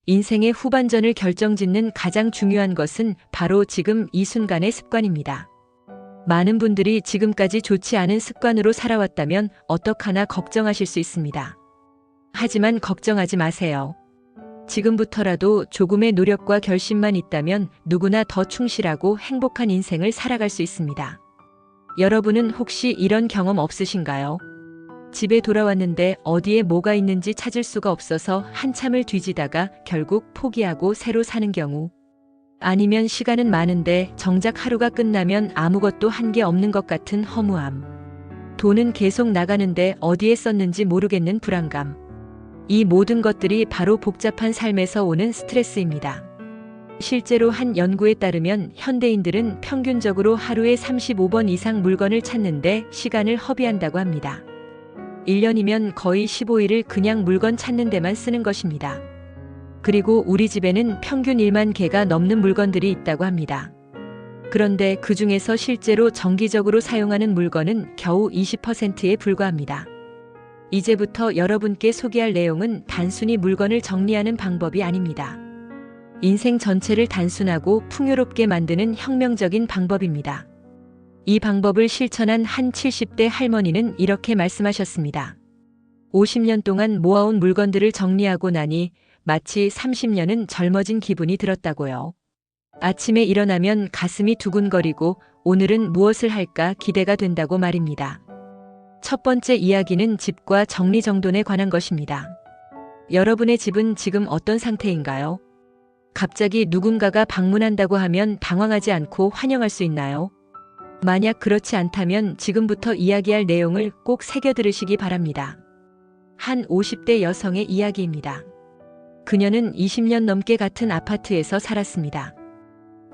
인생의 후반전을 결정짓는 가장 중요한 것은 바로 지금 이 순간의 습관입니다. 많은 분들이 지금까지 좋지 않은 습관으로 살아왔다면 어떡하나 걱정하실 수 있습니다. 하지만 걱정하지 마세요. 지금부터라도 조금의 노력과 결심만 있다면 누구나 더 충실하고 행복한 인생을 살아갈 수 있습니다. 여러분은 혹시 이런 경험 없으신가요? 집에 돌아왔는데 어디에 뭐가 있는지 찾을 수가 없어서 한참을 뒤지다가 결국 포기하고 새로 사는 경우. 아니면 시간은 많은데 정작 하루가 끝나면 아무것도 한 게 없는 것 같은 허무함. 돈은 계속 나가는데 어디에 썼는지 모르겠는 불안감. 이 모든 것들이 바로 복잡한 삶에서 오는 스트레스입니다. 실제로 한 연구에 따르면 현대인들은 평균적으로 하루에 35번 이상 물건을 찾는데 시간을 허비한다고 합니다. 1년이면 거의 15일을 그냥 물건 찾는 데만 쓰는 것입니다. 그리고 우리 집에는 평균 1만 개가 넘는 물건들이 있다고 합니다. 그런데 그 중에서 실제로 정기적으로 사용하는 물건은 겨우 20%에 불과합니다. 이제부터 여러분께 소개할 내용은 단순히 물건을 정리하는 방법이 아닙니다. 인생 전체를 단순하고 풍요롭게 만드는 혁명적인 방법입니다. 이 방법을 실천한 한 70대 할머니는 이렇게 말씀하셨습니다. 50년 동안 모아온 물건들을 정리하고 나니 마치 30년은 젊어진 기분이 들었다고요. 아침에 일어나면 가슴이 두근거리고 오늘은 무엇을 할까 기대가 된다고 말입니다. 첫 번째 이야기는 집과 정리정돈에 관한 것입니다. 여러분의 집은 지금 어떤 상태인가요? 갑자기 누군가가 방문한다고 하면 당황하지 않고 환영할 수 있나요? 만약 그렇지 않다면 지금부터 이야기할 내용을 꼭 새겨 들으시기 바랍니다. 한 50대 여성의 이야기입니다. 그녀는 20년 넘게 같은 아파트에서 살았습니다.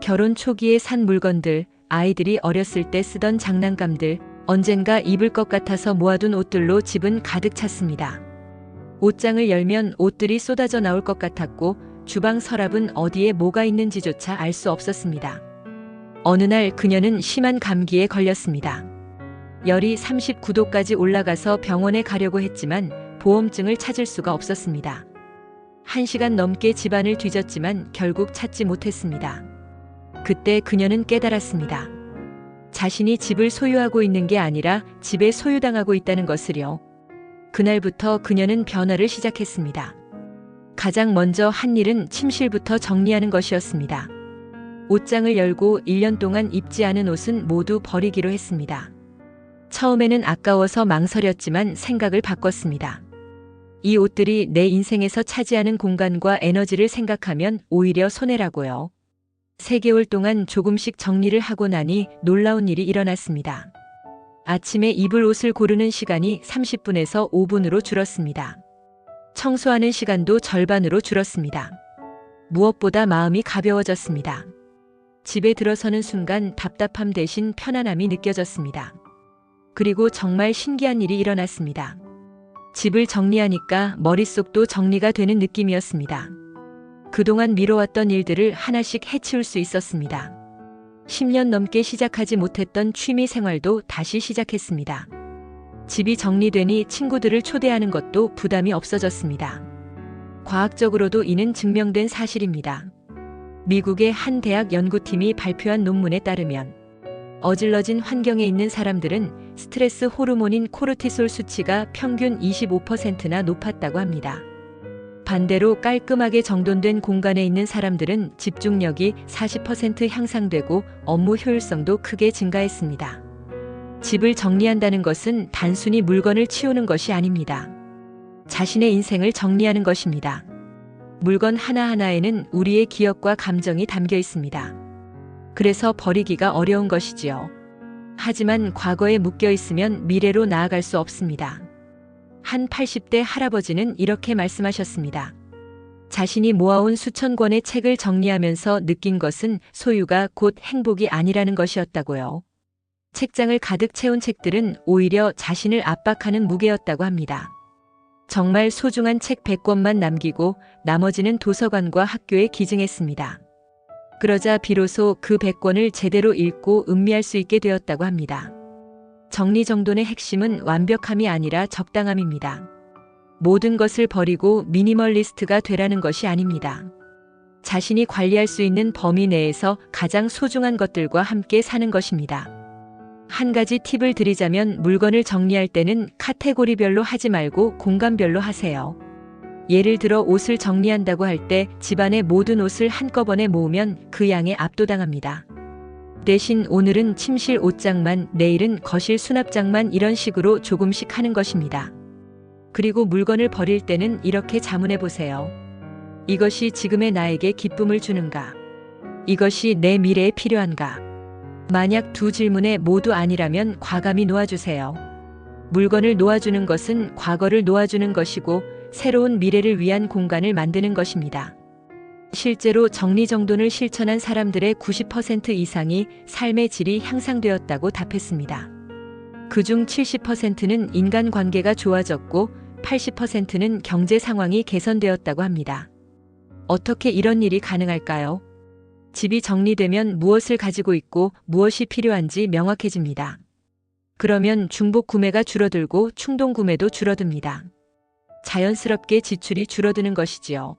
결혼 초기에 산 물건들, 아이들이 어렸을 때 쓰던 장난감들, 언젠가 입을 것 같아서 모아둔 옷들로 집은 가득 찼습니다. 옷장을 열면 옷들이 쏟아져 나올 것 같았고 주방 서랍은 어디에 뭐가 있는지조차 알 수 없었습니다. 어느 날 그녀는 심한 감기에 걸렸습니다. 열이 39도까지 올라가서 병원에 가려고 했지만 보험증을 찾을 수가 없었습니다. 1시간 넘게 집안을 뒤졌지만 결국 찾지 못했습니다. 그때 그녀는 깨달았습니다. 자신이 집을 소유하고 있는 게 아니라 집에 소유당하고 있다는 것을요. 그날부터 그녀는 변화를 시작했습니다. 가장 먼저 한 일은 침실부터 정리하는 것이었습니다. 옷장을 열고 1년 동안 입지 않은 옷은 모두 버리기로 했습니다. 처음에는 아까워서 망설였지만 생각을 바꿨습니다. 이 옷들이 내 인생에서 차지하는 공간과 에너지를 생각하면 오히려 손해라고요. 3개월 동안 조금씩 정리를 하고 나니 놀라운 일이 일어났습니다. 아침에 입을 옷을 고르는 시간이 30분에서 5분으로 줄었습니다. 청소하는 시간도 절반으로 줄었습니다. 무엇보다 마음이 가벼워졌습니다. 집에 들어서는 순간 답답함 대신 편안함이 느껴졌습니다. 그리고 정말 신기한 일이 일어났습니다. 집을 정리하니까 머릿속도 정리가 되는 느낌이었습니다. 그동안 미뤄왔던 일들을 하나씩 해치울 수 있었습니다. 10년 넘게 시작하지 못했던 취미 생활도 다시 시작했습니다. 집이 정리되니 친구들을 초대하는 것도 부담이 없어졌습니다. 과학적으로도 이는 증명된 사실입니다. 미국의 한 대학 연구팀이 발표한 논문에 따르면 어질러진 환경에 있는 사람들은 스트레스 호르몬인 코르티솔 수치가 평균 25%나 높았다고 합니다. 반대로 깔끔하게 정돈된 공간에 있는 사람들은 집중력이 40% 향상되고 업무 효율성도 크게 증가했습니다. 집을 정리한다는 것은 단순히 물건을 치우는 것이 아닙니다. 자신의 인생을 정리하는 것입니다. 물건 하나하나에는 우리의 기억과 감정이 담겨 있습니다. 그래서 버리기가 어려운 것이지요. 하지만 과거에 묶여 있으면 미래로 나아갈 수 없습니다. 한 80대 할아버지는 이렇게 말씀하셨습니다. 자신이 모아온 수천 권의 책을 정리하면서 느낀 것은 소유가 곧 행복이 아니라는 것이었다고요. 책장을 가득 채운 책들은 오히려 자신을 압박하는 무게였다고 합니다. 정말 소중한 책 100권만 남기고 나머지는 도서관과 학교에 기증했습니다. 그러자 비로소 그 100권을 제대로 읽고 음미할 수 있게 되었다고 합니다. 정리정돈의 핵심은 완벽함이 아니라 적당함입니다. 모든 것을 버리고 미니멀리스트가 되라는 것이 아닙니다. 자신이 관리할 수 있는 범위 내에서 가장 소중한 것들과 함께 사는 것입니다. 한 가지 팁을 드리자면 물건을 정리할 때는 카테고리별로 하지 말고 공간별로 하세요. 예를 들어 옷을 정리한다고 할 때 집안의 모든 옷을 한꺼번에 모으면 그 양에 압도당합니다. 대신 오늘은 침실 옷장만, 내일은 거실 수납장만 이런 식으로 조금씩 하는 것입니다. 그리고 물건을 버릴 때는 이렇게 자문해 보세요. 이것이 지금의 나에게 기쁨을 주는가? 이것이 내 미래에 필요한가? 만약 두 질문에 모두 아니라면 과감히 놓아주세요. 물건을 놓아주는 것은 과거를 놓아주는 것이고 새로운 미래를 위한 공간을 만드는 것입니다. 실제로 정리정돈을 실천한 사람들의 90% 이상이 삶의 질이 향상되었다고 답했습니다. 그중 70%는 인간관계가 좋아졌고 80%는 경제 상황이 개선되었다고 합니다. 어떻게 이런 일이 가능할까요? 집이 정리되면 무엇을 가지고 있고 무엇이 필요한지 명확해집니다. 그러면 중복 구매가 줄어들고 충동 구매도 줄어듭니다. 자연스럽게 지출이 줄어드는 것이지요.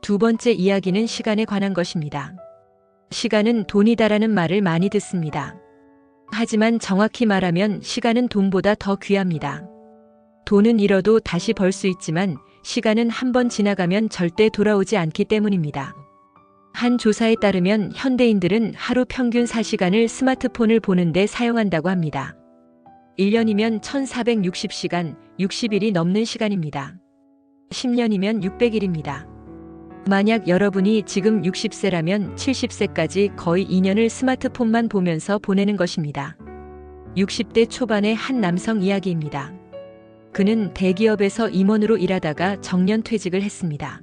두 번째 이야기는 시간에 관한 것입니다. 시간은 돈이다라는 말을 많이 듣습니다. 하지만 정확히 말하면 시간은 돈보다 더 귀합니다. 돈은 잃어도 다시 벌 수 있지만 시간은 한 번 지나가면 절대 돌아오지 않기 때문입니다. 한 조사에 따르면 현대인들은 하루 평균 4시간을 스마트폰을 보는데 사용한다고 합니다. 1년이면 1460시간, 60일이 넘는 시간입니다. 10년이면 600일입니다. 만약 여러분이 지금 60세라면 70세까지 거의 2년을 스마트폰만 보면서 보내는 것입니다. 60대 초반의 한 남성 이야기입니다. 그는 대기업에서 임원으로 일하다가 정년퇴직을 했습니다.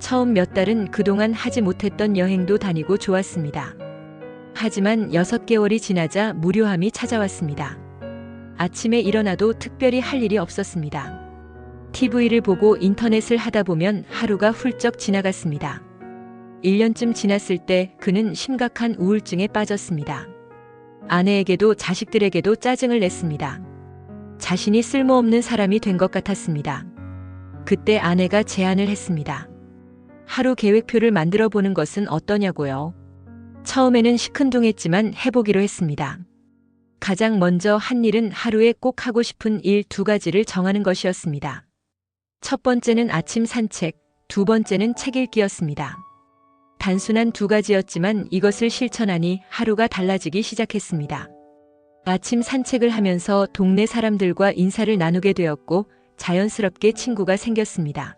처음 몇 달은 그동안 하지 못했던 여행도 다니고 좋았습니다. 하지만 6개월이 지나자 무료함이 찾아왔습니다. 아침에 일어나도 특별히 할 일이 없었습니다. TV를 보고 인터넷을 하다 보면 하루가 훌쩍 지나갔습니다. 1년쯤 지났을 때 그는 심각한 우울증에 빠졌습니다. 아내에게도 자식들에게도 짜증을 냈습니다. 자신이 쓸모없는 사람이 된 것 같았습니다. 그때 아내가 제안을 했습니다. 하루 계획표를 만들어 보는 것은 어떠냐고요? 처음에는 시큰둥했지만 해보기로 했습니다. 가장 먼저 한 일은 하루에 꼭 하고 싶은 일 2가지를 정하는 것이었습니다. 첫 번째는 아침 산책, 두 번째는 책 읽기였습니다. 단순한 2가지였지만 이것을 실천하니 하루가 달라지기 시작했습니다. 아침 산책을 하면서 동네 사람들과 인사를 나누게 되었고 자연스럽게 친구가 생겼습니다.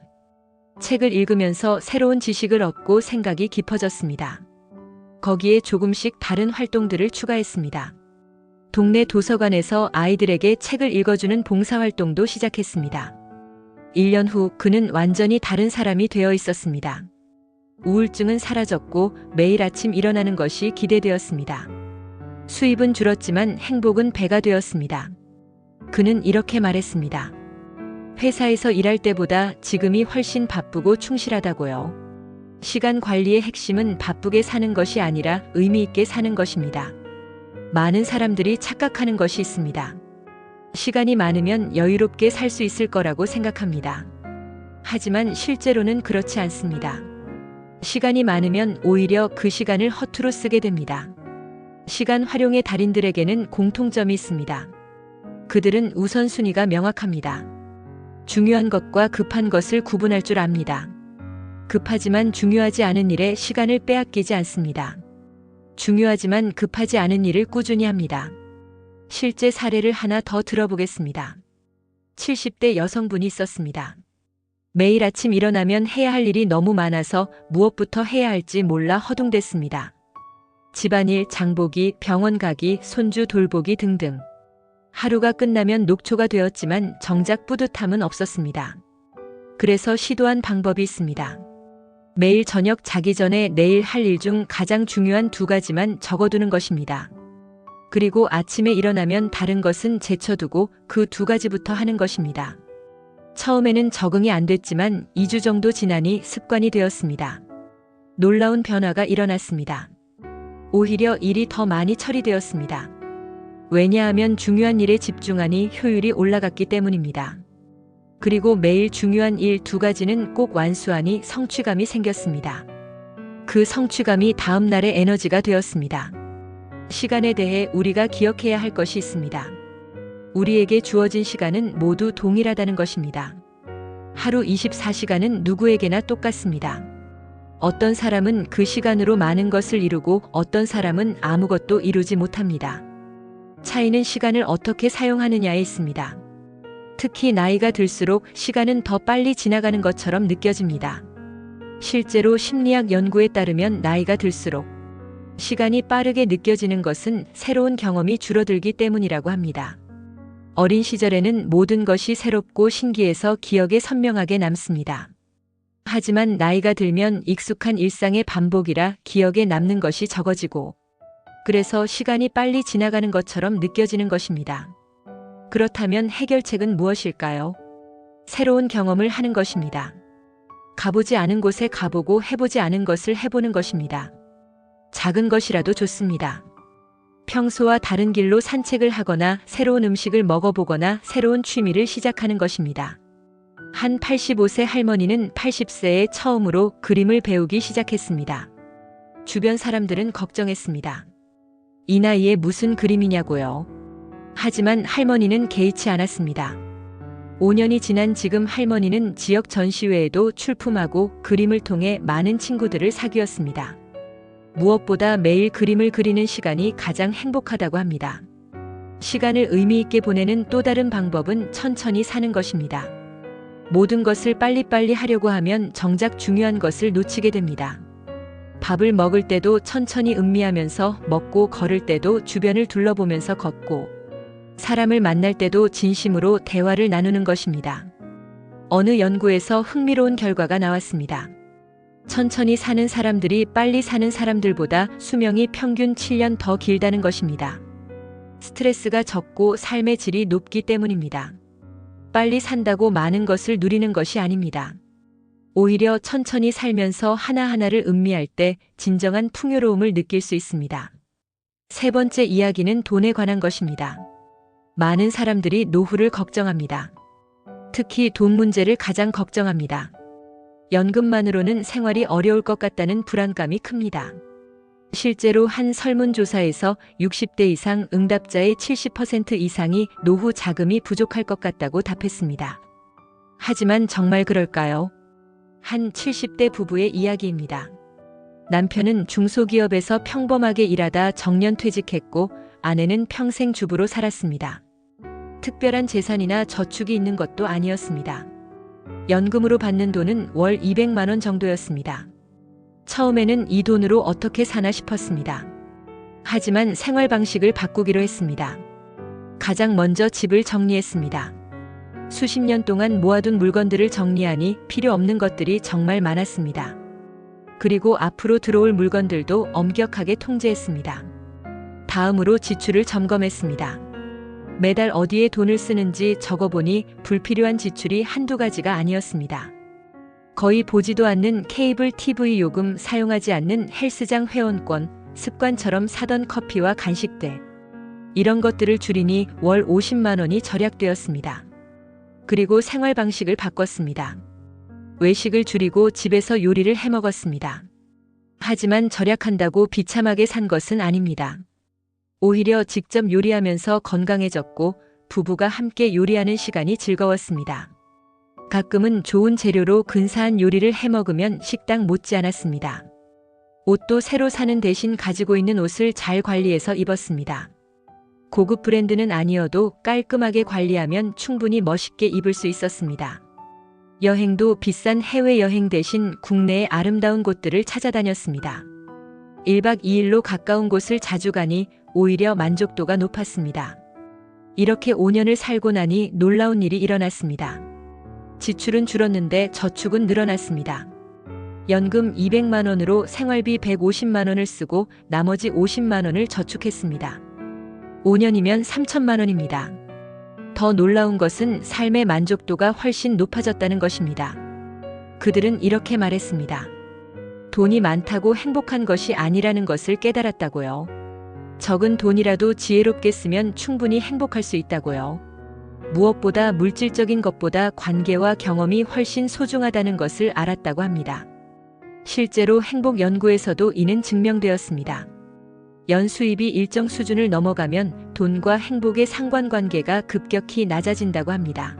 책을 읽으면서 새로운 지식을 얻고 생각이 깊어졌습니다. 거기에 조금씩 다른 활동들을 추가했습니다. 동네 도서관에서 아이들에게 책을 읽어주는 봉사활동도 시작했습니다. 1년 후 그는 완전히 다른 사람이 되어 있었습니다. 우울증은 사라졌고 매일 아침 일어나는 것이 기대되었습니다. 수입은 줄었지만 행복은 배가 되었습니다. 그는 이렇게 말했습니다. 회사에서 일할 때보다 지금이 훨씬 바쁘고 충실하다고요. 시간 관리의 핵심은 바쁘게 사는 것이 아니라 의미 있게 사는 것입니다. 많은 사람들이 착각하는 것이 있습니다. 시간이 많으면 여유롭게 살 수 있을 거라고 생각합니다. 하지만 실제로는 그렇지 않습니다. 시간이 많으면 오히려 그 시간을 허투루 쓰게 됩니다. 시간 활용의 달인들에게는 공통점이 있습니다. 그들은 우선순위가 명확합니다. 중요한 것과 급한 것을 구분할 줄 압니다. 급하지만 중요하지 않은 일에 시간을 빼앗기지 않습니다. 중요하지만 급하지 않은 일을 꾸준히 합니다. 실제 사례를 하나 더 들어보겠습니다. 70대 여성분이 있었습니다. 매일 아침 일어나면 해야 할 일이 너무 많아서 무엇부터 해야 할지 몰라 허둥댔습니다. 집안일, 장보기, 병원 가기, 손주 돌보기 등등. 하루가 끝나면 녹초가 되었지만 정작 뿌듯함은 없었습니다. 그래서 시도한 방법이 있습니다. 매일 저녁 자기 전에 내일 할 일 중 가장 중요한 2가지만 적어두는 것입니다. 그리고 아침에 일어나면 다른 것은 제쳐두고 그 2가지부터 하는 것입니다. 처음에는 적응이 안 됐지만 2주 정도 지나니 습관이 되었습니다. 놀라운 변화가 일어났습니다. 오히려 일이 더 많이 처리되었습니다. 왜냐하면 중요한 일에 집중하니 효율이 올라갔기 때문입니다. 그리고 매일 중요한 일 2가지는 꼭 완수하니 성취감이 생겼습니다. 그 성취감이 다음 날의 에너지가 되었습니다. 시간에 대해 우리가 기억해야 할 것이 있습니다. 우리에게 주어진 시간은 모두 동일하다는 것입니다. 하루 24시간은 누구에게나 똑같습니다. 어떤 사람은 그 시간으로 많은 것을 이루고 어떤 사람은 아무것도 이루지 못합니다. 차이는 시간을 어떻게 사용하느냐에 있습니다. 특히 나이가 들수록 시간은 더 빨리 지나가는 것처럼 느껴집니다. 실제로 심리학 연구에 따르면 나이가 들수록 시간이 빠르게 느껴지는 것은 새로운 경험이 줄어들기 때문이라고 합니다. 어린 시절에는 모든 것이 새롭고 신기해서 기억에 선명하게 남습니다. 하지만 나이가 들면 익숙한 일상의 반복이라 기억에 남는 것이 적어지고 그래서 시간이 빨리 지나가는 것처럼 느껴지는 것입니다. 그렇다면 해결책은 무엇일까요? 새로운 경험을 하는 것입니다. 가보지 않은 곳에 가보고 해보지 않은 것을 해보는 것입니다. 작은 것이라도 좋습니다. 평소와 다른 길로 산책을 하거나 새로운 음식을 먹어보거나 새로운 취미를 시작하는 것입니다. 한 85세 할머니는 80세에 처음으로 그림을 배우기 시작했습니다. 주변 사람들은 걱정했습니다. 이 나이에 무슨 그림이냐고요. 하지만 할머니는 개의치 않았습니다. 5년이 지난 지금 할머니는 지역 전시회에도 출품하고 그림을 통해 많은 친구들을 사귀었습니다. 무엇보다 매일 그림을 그리는 시간이 가장 행복하다고 합니다. 시간을 의미 있게 보내는 또 다른 방법은 천천히 사는 것입니다. 모든 것을 빨리빨리 하려고 하면 정작 중요한 것을 놓치게 됩니다. 밥을 먹을 때도 천천히 음미하면서 먹고 걸을 때도 주변을 둘러보면서 걷고 사람을 만날 때도 진심으로 대화를 나누는 것입니다. 어느 연구에서 흥미로운 결과가 나왔습니다. 천천히 사는 사람들이 빨리 사는 사람들보다 수명이 평균 7년 더 길다는 것입니다. 스트레스가 적고 삶의 질이 높기 때문입니다. 빨리 산다고 많은 것을 누리는 것이 아닙니다. 오히려 천천히 살면서 하나하나를 음미할 때 진정한 풍요로움을 느낄 수 있습니다. 세 번째 이야기는 돈에 관한 것입니다. 많은 사람들이 노후를 걱정합니다. 특히 돈 문제를 가장 걱정합니다. 연금만으로는 생활이 어려울 것 같다는 불안감이 큽니다. 실제로 한 설문조사에서 60대 이상 응답자의 70% 이상이 노후 자금이 부족할 것 같다고 답했습니다. 하지만 정말 그럴까요? 한 70대 부부의 이야기입니다. 남편은 중소기업에서 평범하게 일하다 정년퇴직했고 아내는 평생 주부로 살았습니다. 특별한 재산이나 저축이 있는 것도 아니었습니다. 연금으로 받는 돈은 월 200만 원 정도였습니다. 처음에는 이 돈으로 어떻게 사나 싶었습니다. 하지만 생활 방식을 바꾸기로 했습니다. 가장 먼저 집을 정리했습니다. 수십 년 동안 모아둔 물건들을 정리하니 필요 없는 것들이 정말 많았습니다. 그리고 앞으로 들어올 물건들도 엄격하게 통제했습니다. 다음으로 지출을 점검했습니다. 매달 어디에 돈을 쓰는지 적어보니 불필요한 지출이 한두 가지가 아니었습니다. 거의 보지도 않는 케이블 TV 요금, 사용하지 않는 헬스장 회원권, 습관처럼 사던 커피와 간식대. 이런 것들을 줄이니 월 50만 원이 절약되었습니다. 그리고 생활 방식을 바꿨습니다. 외식을 줄이고 집에서 요리를 해 먹었습니다. 하지만 절약한다고 비참하게 산 것은 아닙니다. 오히려 직접 요리하면서 건강해졌고 부부가 함께 요리하는 시간이 즐거웠습니다. 가끔은 좋은 재료로 근사한 요리를 해 먹으면 식당 못지 않았습니다. 옷도 새로 사는 대신 가지고 있는 옷을 잘 관리해서 입었습니다. 고급 브랜드는 아니어도 깔끔하게 관리하면 충분히 멋있게 입을 수 있었습니다. 여행도 비싼 해외여행 대신 국내의 아름다운 곳들을 찾아다녔습니다. 1박 2일로 가까운 곳을 자주 가니 오히려 만족도가 높았습니다. 이렇게 5년을 살고 나니 놀라운 일이 일어났습니다. 지출은 줄었는데 저축은 늘어났습니다. 연금 200만 원으로 생활비 150만 원을 쓰고 나머지 50만 원을 저축했습니다. 5년이면 3천만 원입니다. 더 놀라운 것은 삶의 만족도가 훨씬 높아졌다는 것입니다. 그들은 이렇게 말했습니다. 돈이 많다고 행복한 것이 아니라는 것을 깨달았다고요. 적은 돈이라도 지혜롭게 쓰면 충분히 행복할 수 있다고요. 무엇보다 물질적인 것보다 관계와 경험이 훨씬 소중하다는 것을 알았다고 합니다. 실제로 행복 연구에서도 이는 증명되었습니다. 연수입이 일정 수준을 넘어가면 돈과 행복의 상관관계가 급격히 낮아진다고 합니다.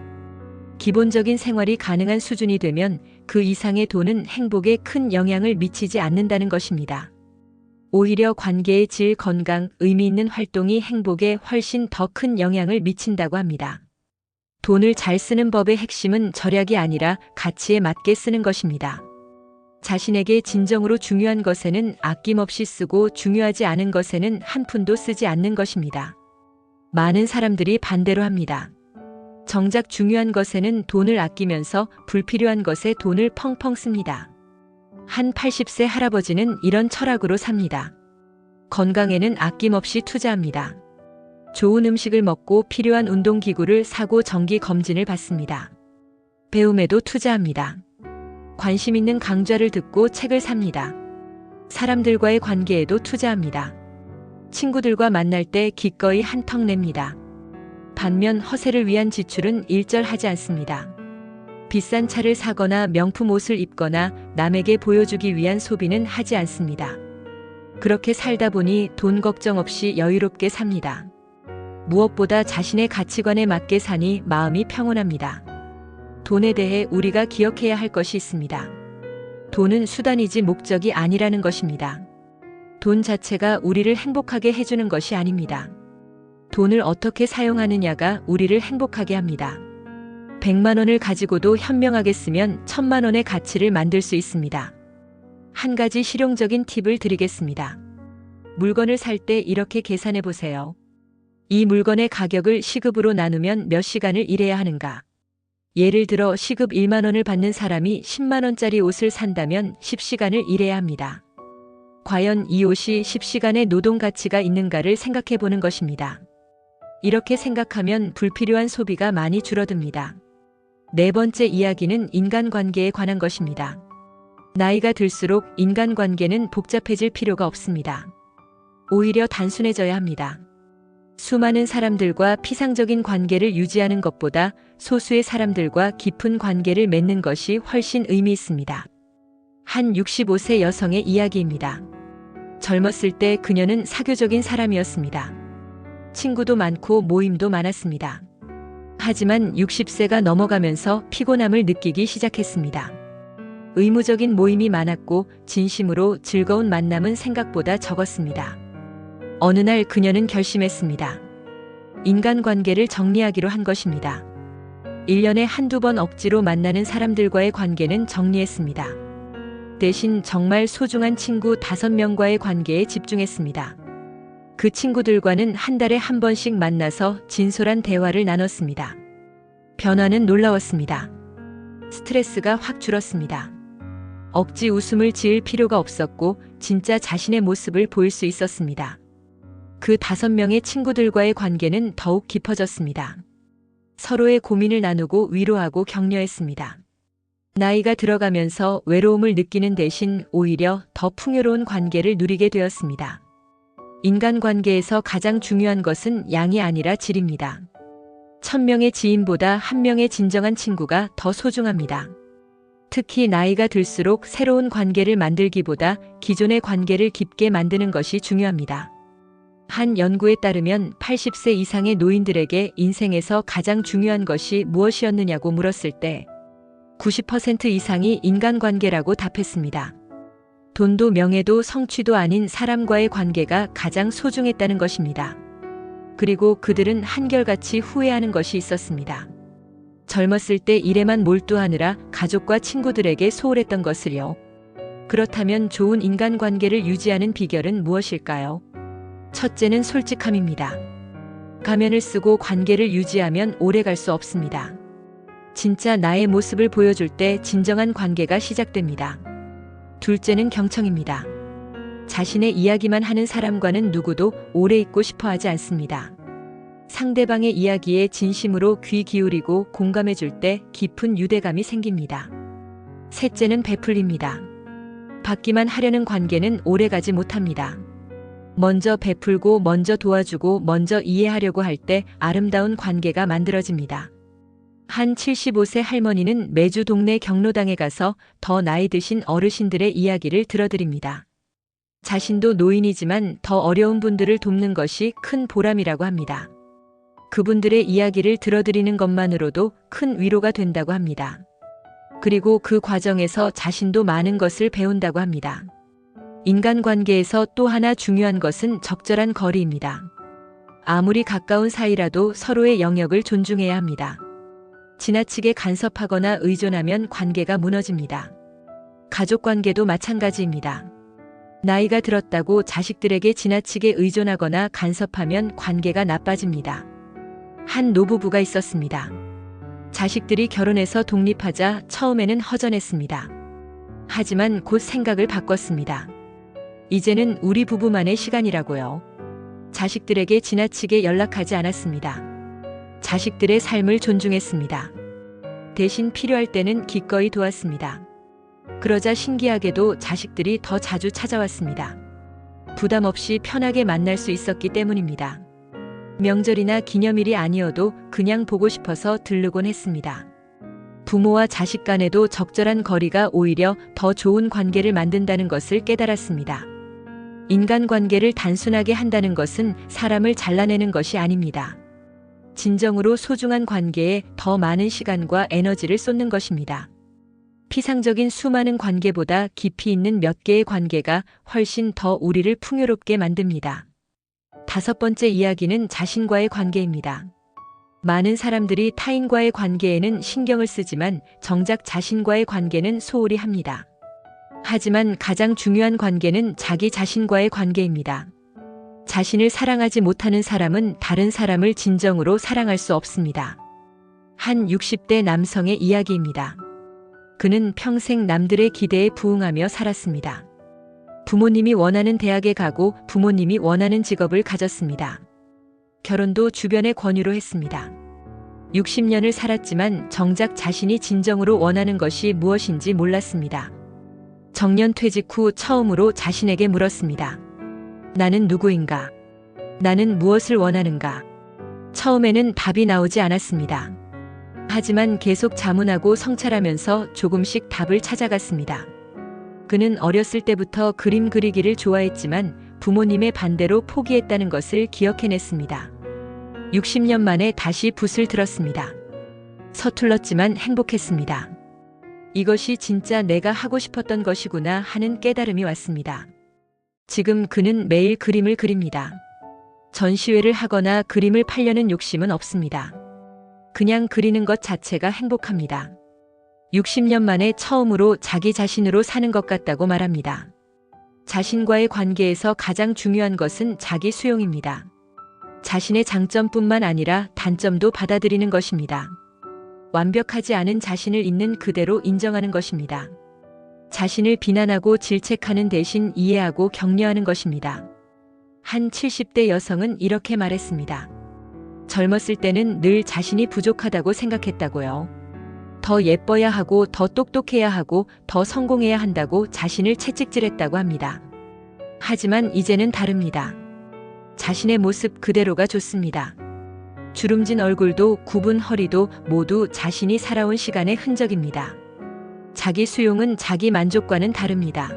기본적인 생활이 가능한 수준이 되면 그 이상의 돈은 행복에 큰 영향을 미치지 않는다는 것입니다. 오히려 관계의 질, 건강, 의미 있는 활동이 행복에 훨씬 더 큰 영향을 미친다고 합니다. 돈을 잘 쓰는 법의 핵심은 절약이 아니라 가치에 맞게 쓰는 것입니다. 자신에게 진정으로 중요한 것에는 아낌없이 쓰고 중요하지 않은 것에는 한 푼도 쓰지 않는 것입니다. 많은 사람들이 반대로 합니다. 정작 중요한 것에는 돈을 아끼면서 불필요한 것에 돈을 펑펑 씁니다. 한 80세 할아버지는 이런 철학으로 삽니다. 건강에는 아낌없이 투자합니다. 좋은 음식을 먹고 필요한 운동기구를 사고 정기 검진을 받습니다. 배움에도 투자합니다. 관심 있는 강좌를 듣고 책을 삽니다. 사람들과의 관계에도 투자합니다. 친구들과 만날 때 기꺼이 한턱 냅니다. 반면 허세를 위한 지출은 일절하지 않습니다. 비싼 차를 사거나 명품 옷을 입거나 남에게 보여주기 위한 소비는 하지 않습니다. 그렇게 살다 보니 돈 걱정 없이 여유롭게 삽니다. 무엇보다 자신의 가치관에 맞게 사니 마음이 평온합니다. 돈에 대해 우리가 기억해야 할 것이 있습니다. 돈은 수단이지 목적이 아니라는 것입니다. 돈 자체가 우리를 행복하게 해주는 것이 아닙니다. 돈을 어떻게 사용하느냐가 우리를 행복하게 합니다. 100만 원을 가지고도 현명하게 쓰면 1000만 원의 가치를 만들 수 있습니다. 한 가지 실용적인 팁을 드리겠습니다. 물건을 살 때 이렇게 계산해 보세요. 이 물건의 가격을 시급으로 나누면 몇 시간을 일해야 하는가? 예를 들어 시급 1만 원을 받는 사람이 10만 원짜리 옷을 산다면 10시간을 일해야 합니다. 과연 이 옷이 10시간의 노동 가치가 있는가를 생각해 보는 것입니다. 이렇게 생각하면 불필요한 소비가 많이 줄어듭니다. 네 번째 이야기는 인간관계에 관한 것입니다. 나이가 들수록 인간관계는 복잡해질 필요가 없습니다. 오히려 단순해져야 합니다. 수많은 사람들과 피상적인 관계를 유지하는 것보다 소수의 사람들과 깊은 관계를 맺는 것이 훨씬 의미 있습니다. 한 65세 여성의 이야기입니다. 젊었을 때 그녀는 사교적인 사람이었습니다. 친구도 많고 모임도 많았습니다. 하지만 60세가 넘어가면서 피곤함을 느끼기 시작했습니다. 의무적인 모임이 많았고 진심으로 즐거운 만남은 생각보다 적었습니다. 어느 날 그녀는 결심했습니다. 인간관계를 정리하기로 한 것입니다. 1년에 한두 번 억지로 만나는 사람들과의 관계는 정리했습니다. 대신 정말 소중한 친구 5명과의 관계에 집중했습니다. 그 친구들과는 한 달에 한 번씩 만나서 진솔한 대화를 나눴습니다. 변화는 놀라웠습니다. 스트레스가 확 줄었습니다. 억지 웃음을 지을 필요가 없었고 진짜 자신의 모습을 보일 수 있었습니다. 그 5명의 친구들과의 관계는 더욱 깊어졌습니다. 서로의 고민을 나누고 위로하고 격려했습니다. 나이가 들어가면서 외로움을 느끼는 대신 오히려 더 풍요로운 관계를 누리게 되었습니다. 인간관계에서 가장 중요한 것은 양이 아니라 질입니다. 1000명의 지인보다 1명의 진정한 친구가 더 소중합니다. 특히 나이가 들수록 새로운 관계를 만들기보다 기존의 관계를 깊게 만드는 것이 중요합니다. 한 연구에 따르면 80세 이상의 노인들에게 인생에서 가장 중요한 것이 무엇이었느냐고 물었을 때 90% 이상이 인간관계라고 답했습니다. 돈도 명예도 성취도 아닌 사람과의 관계가 가장 소중했다는 것입니다. 그리고 그들은 한결같이 후회하는 것이 있었습니다. 젊었을 때 일에만 몰두하느라 가족과 친구들에게 소홀했던 것을요. 그렇다면 좋은 인간관계를 유지하는 비결은 무엇일까요? 첫째는 솔직함입니다. 가면을 쓰고 관계를 유지하면 오래 갈 수 없습니다. 진짜 나의 모습을 보여줄 때 진정한 관계가 시작됩니다. 둘째는 경청입니다. 자신의 이야기만 하는 사람과는 누구도 오래 있고 싶어 하지 않습니다. 상대방의 이야기에 진심으로 귀 기울이고 공감해 줄 때 깊은 유대감이 생깁니다. 셋째는 베풀입니다. 받기만 하려는 관계는 오래 가지 못합니다. 먼저 베풀고 먼저 도와주고 먼저 이해하려고 할 때 아름다운 관계가 만들어집니다. 한 75세 할머니는 매주 동네 경로당에 가서 더 나이 드신 어르신들의 이야기를 들어드립니다. 자신도 노인이지만 더 어려운 분들을 돕는 것이 큰 보람이라고 합니다. 그분들의 이야기를 들어드리는 것만으로도 큰 위로가 된다고 합니다. 그리고 그 과정에서 자신도 많은 것을 배운다고 합니다. 인간관계에서 또 하나 중요한 것은 적절한 거리입니다. 아무리 가까운 사이라도 서로의 영역을 존중해야 합니다. 지나치게 간섭하거나 의존하면 관계가 무너집니다. 가족관계도 마찬가지입니다. 나이가 들었다고 자식들에게 지나치게 의존하거나 간섭하면 관계가 나빠집니다. 한 노부부가 있었습니다. 자식들이 결혼해서 독립하자 처음에는 허전했습니다. 하지만 곧 생각을 바꿨습니다. 이제는 우리 부부만의 시간이라고요. 자식들에게 지나치게 연락하지 않았습니다. 자식들의 삶을 존중했습니다. 대신 필요할 때는 기꺼이 도왔습니다. 그러자 신기하게도 자식들이 더 자주 찾아왔습니다. 부담 없이 편하게 만날 수 있었기 때문입니다. 명절이나 기념일이 아니어도 그냥 보고 싶어서 들르곤 했습니다. 부모와 자식 간에도 적절한 거리가 오히려 더 좋은 관계를 만든다는 것을 깨달았습니다. 인간관계를 단순하게 한다는 것은 사람을 잘라내는 것이 아닙니다. 진정으로 소중한 관계에 더 많은 시간과 에너지를 쏟는 것입니다. 피상적인 수많은 관계보다 깊이 있는 몇 개의 관계가 훨씬 더 우리를 풍요롭게 만듭니다. 5번째 이야기는 자신과의 관계입니다. 많은 사람들이 타인과의 관계에는 신경을 쓰지만 정작 자신과의 관계는 소홀히 합니다. 하지만 가장 중요한 관계는 자기 자신과의 관계입니다. 자신을 사랑하지 못하는 사람은 다른 사람을 진정으로 사랑할 수 없습니다. 한 60대 남성의 이야기입니다. 그는 평생 남들의 기대에 부응하며 살았습니다. 부모님이 원하는 대학에 가고 부모님이 원하는 직업을 가졌습니다. 결혼도 주변의 권유로 했습니다. 60년을 살았지만 정작 자신이 진정으로 원하는 것이 무엇인지 몰랐습니다. 정년 퇴직 후 처음으로 자신에게 물었습니다. 나는 누구인가? 나는 무엇을 원하는가? 처음에는 답이 나오지 않았습니다. 하지만 계속 자문하고 성찰하면서 조금씩 답을 찾아갔습니다. 그는 어렸을 때부터 그림 그리기를 좋아했지만 부모님의 반대로 포기했다는 것을 기억해냈습니다. 60년 만에 다시 붓을 들었습니다. 서툴렀지만 행복했습니다. 이것이 진짜 내가 하고 싶었던 것이구나 하는 깨달음이 왔습니다. 지금 그는 매일 그림을 그립니다. 전시회를 하거나 그림을 팔려는 욕심은 없습니다. 그냥 그리는 것 자체가 행복합니다. 60년 만에 처음으로 자기 자신으로 사는 것 같다고 말합니다. 자신과의 관계에서 가장 중요한 것은 자기 수용입니다. 자신의 장점뿐만 아니라 단점도 받아들이는 것입니다. 완벽하지 않은 자신을 있는 그대로 인정하는 것입니다. 자신을 비난하고 질책하는 대신 이해하고 격려하는 것입니다. 한 70대 여성은 이렇게 말했습니다. 젊었을 때는 늘 자신이 부족하다고 생각했다고요. 더 예뻐야 하고 더 똑똑해야 하고 더 성공해야 한다고 자신을 채찍질했다고 합니다. 하지만 이제는 다릅니다. 자신의 모습 그대로가 좋습니다. 주름진 얼굴도 굽은 허리도 모두 자신이 살아온 시간의 흔적입니다. 자기 수용은 자기 만족과는 다릅니다.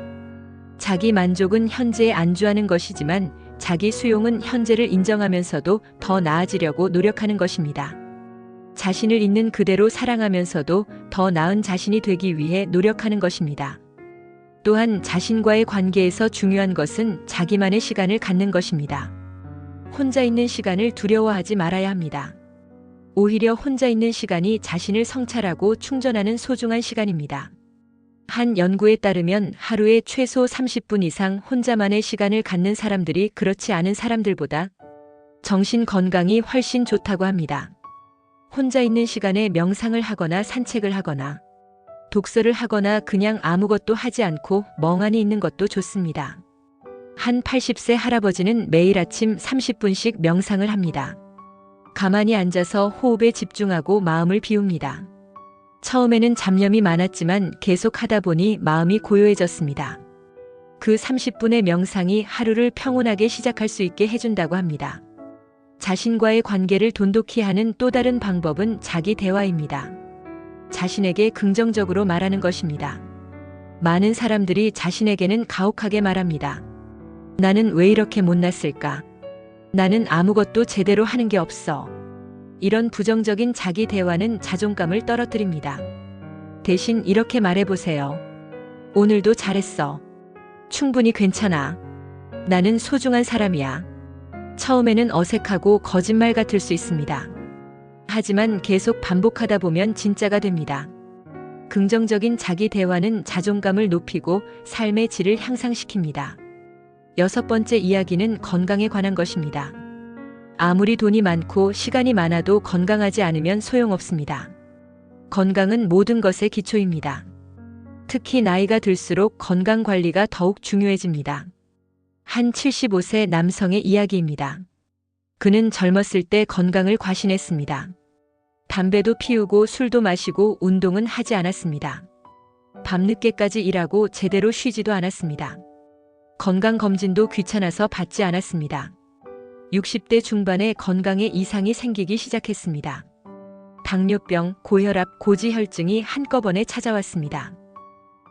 자기 만족은 현재에 안주하는 것이지만 자기 수용은 현재를 인정하면서도 더 나아지려고 노력하는 것입니다. 자신을 있는 그대로 사랑하면서도 더 나은 자신이 되기 위해 노력하는 것입니다. 또한 자신과의 관계에서 중요한 것은 자기만의 시간을 갖는 것입니다. 혼자 있는 시간을 두려워하지 말아야 합니다. 오히려 혼자 있는 시간이 자신을 성찰하고 충전하는 소중한 시간입니다. 한 연구에 따르면 하루에 최소 30분 이상 혼자만의 시간을 갖는 사람들이 그렇지 않은 사람들보다 정신 건강이 훨씬 좋다고 합니다. 혼자 있는 시간에 명상을 하거나 산책을 하거나 독서를 하거나 그냥 아무것도 하지 않고 멍하니 있는 것도 좋습니다. 한 80세 할아버지는 매일 아침 30분씩 명상을 합니다. 가만히 앉아서 호흡에 집중하고 마음을 비웁니다. 처음에는 잡념이 많았지만 계속 하다 보니 마음이 고요해졌습니다. 그 30분의 명상이 하루를 평온하게 시작할 수 있게 해준다고 합니다. 자신과의 관계를 돈독히 하는 또 다른 방법은 자기 대화입니다. 자신에게 긍정적으로 말하는 것입니다. 많은 사람들이 자신에게는 가혹하게 말합니다. 나는 왜 이렇게 못났을까? 나는 아무것도 제대로 하는 게 없어. 이런 부정적인 자기 대화는 자존감을 떨어뜨립니다. 대신 이렇게 말해보세요. 오늘도 잘했어. 충분히 괜찮아. 나는 소중한 사람이야. 처음에는 어색하고 거짓말 같을 수 있습니다. 하지만 계속 반복하다 보면 진짜가 됩니다. 긍정적인 자기 대화는 자존감을 높이고 삶의 질을 향상시킵니다. 6번째 이야기는 건강에 관한 것입니다. 아무리 돈이 많고 시간이 많아도 건강하지 않으면 소용없습니다. 건강은 모든 것의 기초입니다. 특히 나이가 들수록 건강 관리가 더욱 중요해집니다. 한 75세 남성의 이야기입니다. 그는 젊었을 때 건강을 과신했습니다. 담배도 피우고 술도 마시고 운동은 하지 않았습니다. 밤늦게까지 일하고 제대로 쉬지도 않았습니다. 건강검진도 귀찮아서 받지 않았습니다. 60대 중반에 건강에 이상이 생기기 시작했습니다. 당뇨병, 고혈압, 고지혈증이 한꺼번에 찾아왔습니다.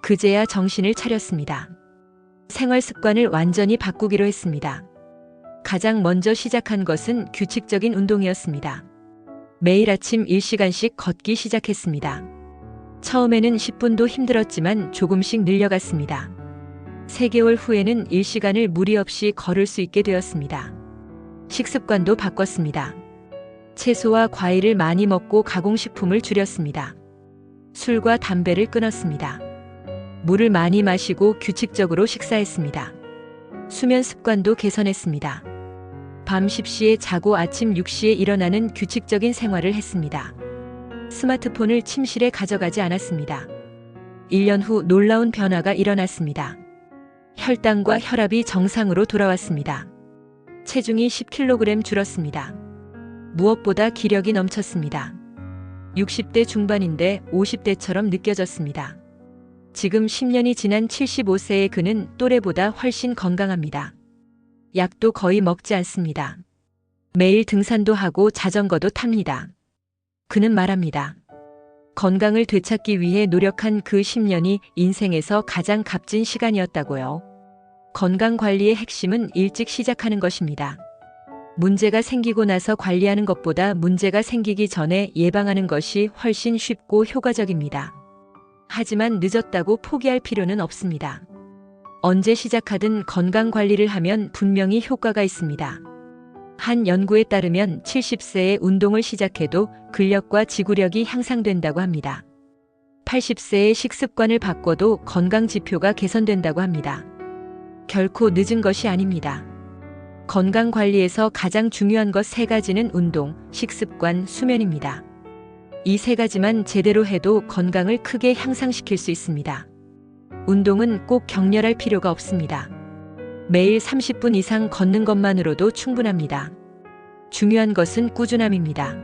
그제야 정신을 차렸습니다. 생활 습관을 완전히 바꾸기로 했습니다. 가장 먼저 시작한 것은 규칙적인 운동이었습니다. 매일 아침 1시간씩 걷기 시작했습니다. 처음에는 10분도 힘들었지만 조금씩 늘려갔습니다. 3개월 후에는 1시간을 무리 없이 걸을 수 있게 되었습니다. 식습관도 바꿨습니다. 채소와 과일을 많이 먹고 가공식품을 줄였습니다. 술과 담배를 끊었습니다. 물을 많이 마시고 규칙적으로 식사했습니다. 수면 습관도 개선했습니다. 밤 10시에 자고 아침 6시에 일어나는 규칙적인 생활을 했습니다. 스마트폰을 침실에 가져가지 않았습니다. 1년 후 놀라운 변화가 일어났습니다. 혈당과 혈압이 정상으로 돌아왔습니다. 체중이 10kg 줄었습니다. 무엇보다 기력이 넘쳤습니다. 60대 중반인데 50대처럼 느껴졌습니다. 지금 10년이 지난 75세의 그는 또래보다 훨씬 건강합니다. 약도 거의 먹지 않습니다. 매일 등산도 하고 자전거도 탑니다. 그는 말합니다. 건강을 되찾기 위해 노력한 그 10년이 인생에서 가장 값진 시간이었다고요. 건강관리의 핵심은 일찍 시작하는 것입니다. 문제가 생기고 나서 관리하는 것보다 문제가 생기기 전에 예방하는 것이 훨씬 쉽고 효과적입니다. 하지만 늦었다고 포기할 필요는 없습니다. 언제 시작하든 건강관리를 하면 분명히 효과가 있습니다. 한 연구에 따르면 70세에 운동을 시작해도 근력과 지구력이 향상된다고 합니다. 80세에 식습관을 바꿔도 건강 지표가 개선된다고 합니다. 결코 늦은 것이 아닙니다. 건강관리에서 가장 중요한 것 3가지는 운동, 식습관, 수면입니다. 이 3가지만 제대로 해도 건강을 크게 향상시킬 수 있습니다. 운동은 꼭 격렬할 필요가 없습니다. 매일 30분 이상 걷는 것만으로도 충분합니다. 중요한 것은 꾸준함입니다.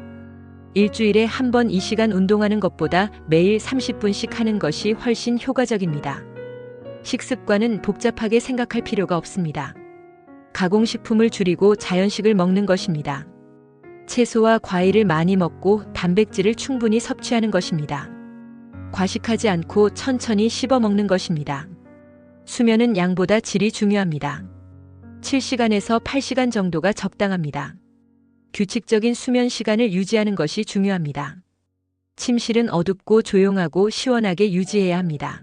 일주일에 한 번 이 시간 운동하는 것보다 매일 30분씩 하는 것이 훨씬 효과적입니다. 식습관은 복잡하게 생각할 필요가 없습니다. 가공식품을 줄이고 자연식을 먹는 것입니다. 채소와 과일을 많이 먹고 단백질을 충분히 섭취하는 것입니다. 과식하지 않고 천천히 씹어 먹는 것입니다. 수면은 양보다 질이 중요합니다. 7시간에서 8시간 정도가 적당합니다. 규칙적인 수면 시간을 유지하는 것이 중요합니다. 침실은 어둡고 조용하고 시원하게 유지해야 합니다.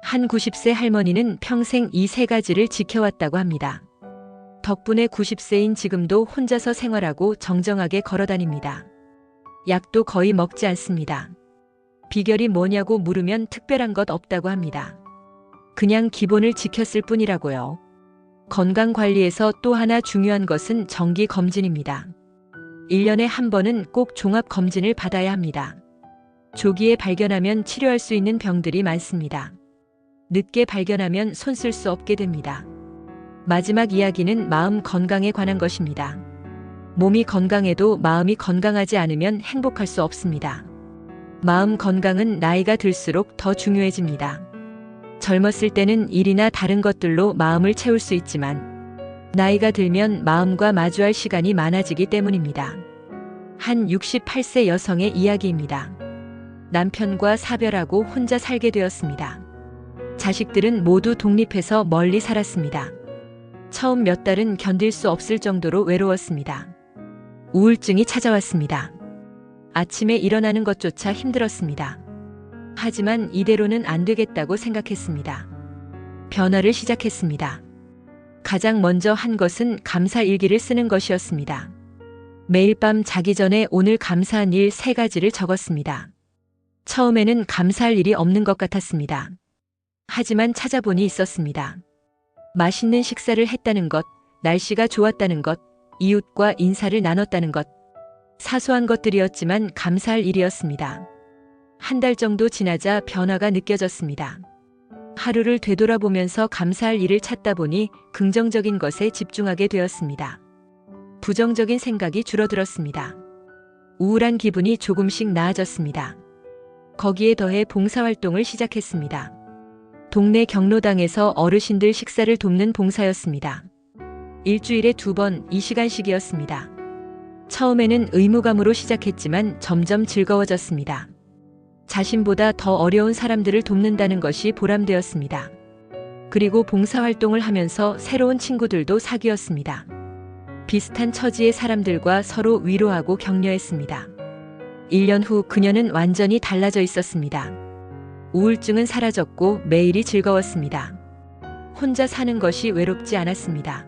한 90세 할머니는 평생 이 3가지를 지켜왔다고 합니다. 덕분에 90세인 지금도 혼자서 생활하고 정정하게 걸어다닙니다. 약도 거의 먹지 않습니다. 비결이 뭐냐고 물으면 특별한 것 없다고 합니다. 그냥 기본을 지켰을 뿐이라고요. 건강관리에서 또 하나 중요한 것은 정기검진입니다. 1년에 한 번은 꼭 종합검진을 받아야 합니다. 조기에 발견하면 치료할 수 있는 병들이 많습니다. 늦게 발견하면 손 쓸 수 없게 됩니다. 마지막 이야기는 마음 건강에 관한 것입니다. 몸이 건강해도 마음이 건강하지 않으면 행복할 수 없습니다. 마음 건강은 나이가 들수록 더 중요해집니다. 젊었을 때는 일이나 다른 것들로 마음을 채울 수 있지만 나이가 들면 마음과 마주할 시간이 많아지기 때문입니다. 한 68세 여성의 이야기입니다. 남편과 사별하고 혼자 살게 되었습니다. 자식들은 모두 독립해서 멀리 살았습니다. 처음 몇 달은 견딜 수 없을 정도로 외로웠습니다. 우울증이 찾아왔습니다. 아침에 일어나는 것조차 힘들었습니다. 하지만 이대로는 안 되겠다고 생각했습니다. 변화를 시작했습니다. 가장 먼저 한 것은 감사 일기를 쓰는 것이었습니다. 매일 밤 자기 전에 오늘 감사한 일 3가지를 적었습니다. 처음에는 감사할 일이 없는 것 같았습니다. 하지만 찾아보니 있었습니다. 맛있는 식사를 했다는 것, 날씨가 좋았다는 것, 이웃과 인사를 나눴다는 것. 사소한 것들이었지만 감사할 일이었습니다. 한 달 정도 지나자 변화가 느껴졌습니다. 하루를 되돌아보면서 감사할 일을 찾다 보니 긍정적인 것에 집중하게 되었습니다. 부정적인 생각이 줄어들었습니다. 우울한 기분이 조금씩 나아졌습니다. 거기에 더해 봉사활동을 시작했습니다. 동네 경로당에서 어르신들 식사를 돕는 봉사였습니다. 일주일에 2번 2시간씩이었습니다. 처음에는 의무감으로 시작했지만 점점 즐거워졌습니다. 자신보다 더 어려운 사람들을 돕는다는 것이 보람되었습니다. 그리고 봉사활동을 하면서 새로운 친구들도 사귀었습니다. 비슷한 처지의 사람들과 서로 위로하고 격려했습니다. 1년 후 그녀는 완전히 달라져 있었습니다. 우울증은 사라졌고 매일이 즐거웠습니다. 혼자 사는 것이 외롭지 않았습니다.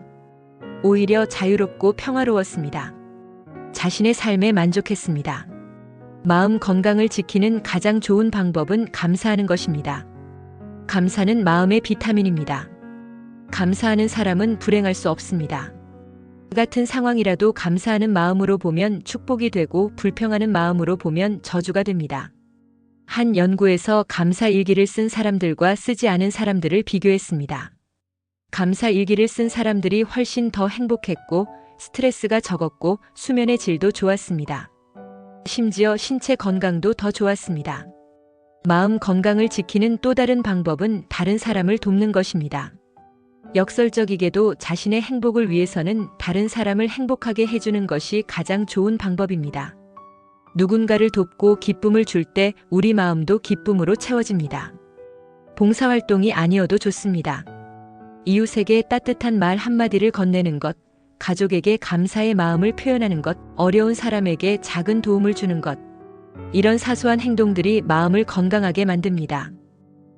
오히려 자유롭고 평화로웠습니다. 자신의 삶에 만족했습니다. 마음 건강을 지키는 가장 좋은 방법은 감사하는 것입니다. 감사는 마음의 비타민입니다. 감사하는 사람은 불행할 수 없습니다. 같은 상황이라도 감사하는 마음으로 보면 축복이 되고 불평하는 마음으로 보면 저주가 됩니다. 한 연구에서 감사 일기를 쓴 사람들과 쓰지 않은 사람들을 비교했습니다. 감사 일기를 쓴 사람들이 훨씬 더 행복했고 스트레스가 적었고 수면의 질도 좋았습니다. 심지어 신체 건강도 더 좋았습니다. 마음 건강을 지키는 또 다른 방법은 다른 사람을 돕는 것입니다. 역설적이게도 자신의 행복을 위해서는 다른 사람을 행복하게 해주는 것이 가장 좋은 방법입니다. 누군가를 돕고 기쁨을 줄 때 우리 마음도 기쁨으로 채워집니다. 봉사활동이 아니어도 좋습니다. 이웃에게 따뜻한 말 한마디를 건네는 것, 가족에게 감사의 마음을 표현하는 것, 어려운 사람에게 작은 도움을 주는 것. 이런 사소한 행동들이 마음을 건강하게 만듭니다.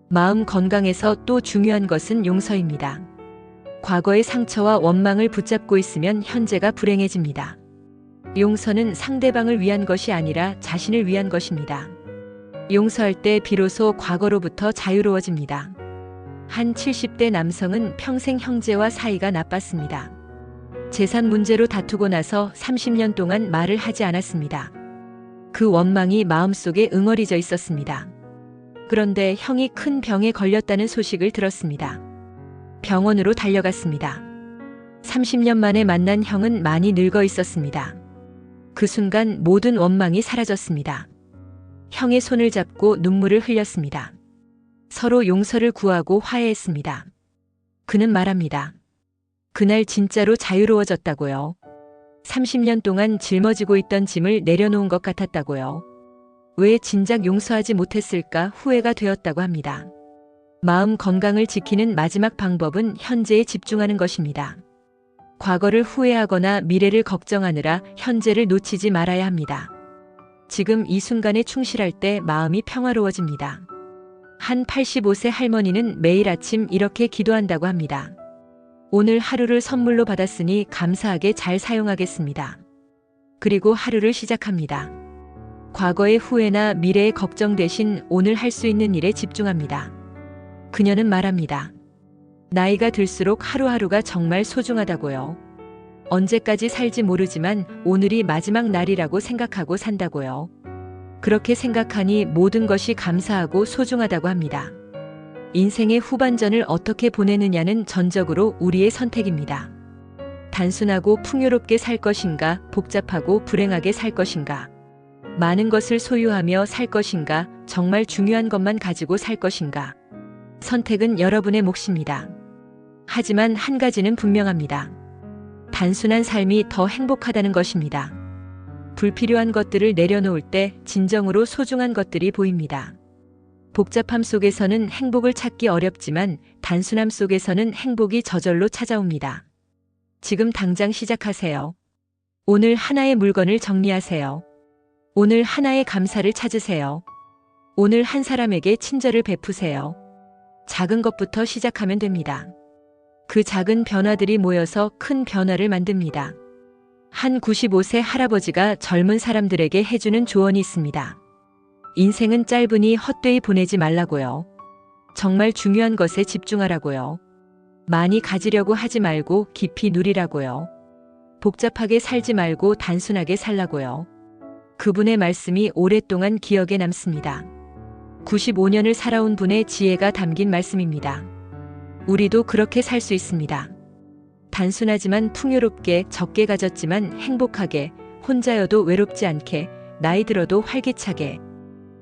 마음 건강에서 또 중요한 것은 용서입니다. 과거의 상처와 원망을 붙잡고 있으면 현재가 불행해집니다. 용서는 상대방을 위한 것이 아니라 자신을 위한 것입니다. 용서할 때 비로소 과거로부터 자유로워집니다. 한 70대 남성은 평생 형제와 사이가 나빴습니다. 재산 문제로 다투고 나서 30년 동안 말을 하지 않았습니다. 그 원망이 마음속에 응어리져 있었습니다. 그런데 형이 큰 병에 걸렸다는 소식을 들었습니다. 병원으로 달려갔습니다. 30년 만에 만난 형은 많이 늙어 있었습니다. 그 순간 모든 원망이 사라졌습니다. 형의 손을 잡고 눈물을 흘렸습니다. 서로 용서를 구하고 화해했습니다. 그는 말합니다. 그날 진짜로 자유로워졌다고요. 30년 동안 짊어지고 있던 짐을 내려놓은 것 같았다고요. 왜 진작 용서하지 못했을까 후회가 되었다고 합니다. 마음 건강을 지키는 마지막 방법은 현재에 집중하는 것입니다. 과거를 후회하거나 미래를 걱정하느라 현재를 놓치지 말아야 합니다. 지금 이 순간에 충실할 때 마음이 평화로워집니다. 한 85세 할머니는 매일 아침 이렇게 기도한다고 합니다. 오늘 하루를 선물로 받았으니 감사하게 잘 사용하겠습니다. 그리고 하루를 시작합니다. 과거의 후회나 미래의 걱정 대신 오늘 할 수 있는 일에 집중합니다. 그녀는 말합니다. 나이가 들수록 하루하루가 정말 소중하다고요. 언제까지 살지 모르지만 오늘이 마지막 날이라고 생각하고 산다고요. 그렇게 생각하니 모든 것이 감사하고 소중하다고 합니다. 인생의 후반전을 어떻게 보내느냐는 전적으로 우리의 선택입니다. 단순하고 풍요롭게 살 것인가, 복잡하고 불행하게 살 것인가, 많은 것을 소유하며 살 것인가, 정말 중요한 것만 가지고 살 것인가. 선택은 여러분의 몫입니다. 하지만 한 가지는 분명합니다. 단순한 삶이 더 행복하다는 것입니다. 불필요한 것들을 내려놓을 때 진정으로 소중한 것들이 보입니다. 복잡함 속에서는 행복을 찾기 어렵지만 단순함 속에서는 행복이 저절로 찾아옵니다. 지금 당장 시작하세요. 오늘 하나의 물건을 정리하세요. 오늘 하나의 감사를 찾으세요. 오늘 한 사람에게 친절을 베푸세요. 작은 것부터 시작하면 됩니다. 그 작은 변화들이 모여서 큰 변화를 만듭니다. 한 95세 할아버지가 젊은 사람들에게 해주는 조언이 있습니다. 인생은 짧으니 헛되이 보내지 말라고요. 정말 중요한 것에 집중하라고요. 많이 가지려고 하지 말고 깊이 누리라고요. 복잡하게 살지 말고 단순하게 살라고요. 그분의 말씀이 오랫동안 기억에 남습니다. 95년을 살아온 분의 지혜가 담긴 말씀입니다. 우리도 그렇게 살 수 있습니다. 단순하지만 풍요롭게, 적게 가졌지만 행복하게, 혼자여도 외롭지 않게, 나이 들어도 활기차게.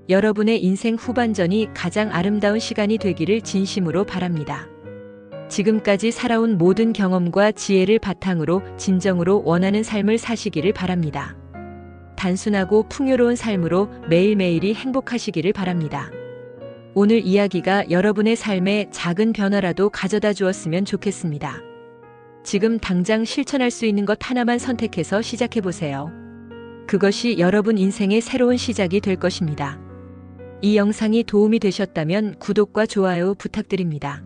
여러분의 인생 후반전이 가장 아름다운 시간이 되기를 진심으로 바랍니다. 지금까지 살아온 모든 경험과 지혜를 바탕으로 진정으로 원하는 삶을 사시기를 바랍니다. 단순하고 풍요로운 삶으로 매일매일이 행복하시기를 바랍니다. 오늘 이야기가 여러분의 삶에 작은 변화라도 가져다 주었으면 좋겠습니다. 지금 당장 실천할 수 있는 것 하나만 선택해서 시작해 보세요. 그것이 여러분 인생의 새로운 시작이 될 것입니다. 이 영상이 도움이 되셨다면 구독과 좋아요 부탁드립니다.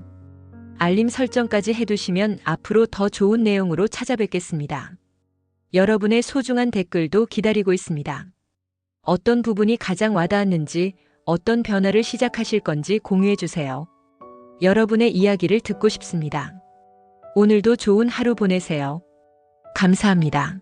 알림 설정까지 해두시면 앞으로 더 좋은 내용으로 찾아뵙겠습니다. 여러분의 소중한 댓글도 기다리고 있습니다. 어떤 부분이 가장 와닿았는지, 어떤 변화를 시작하실 건지 공유해 주세요. 여러분의 이야기를 듣고 싶습니다. 오늘도 좋은 하루 보내세요. 감사합니다.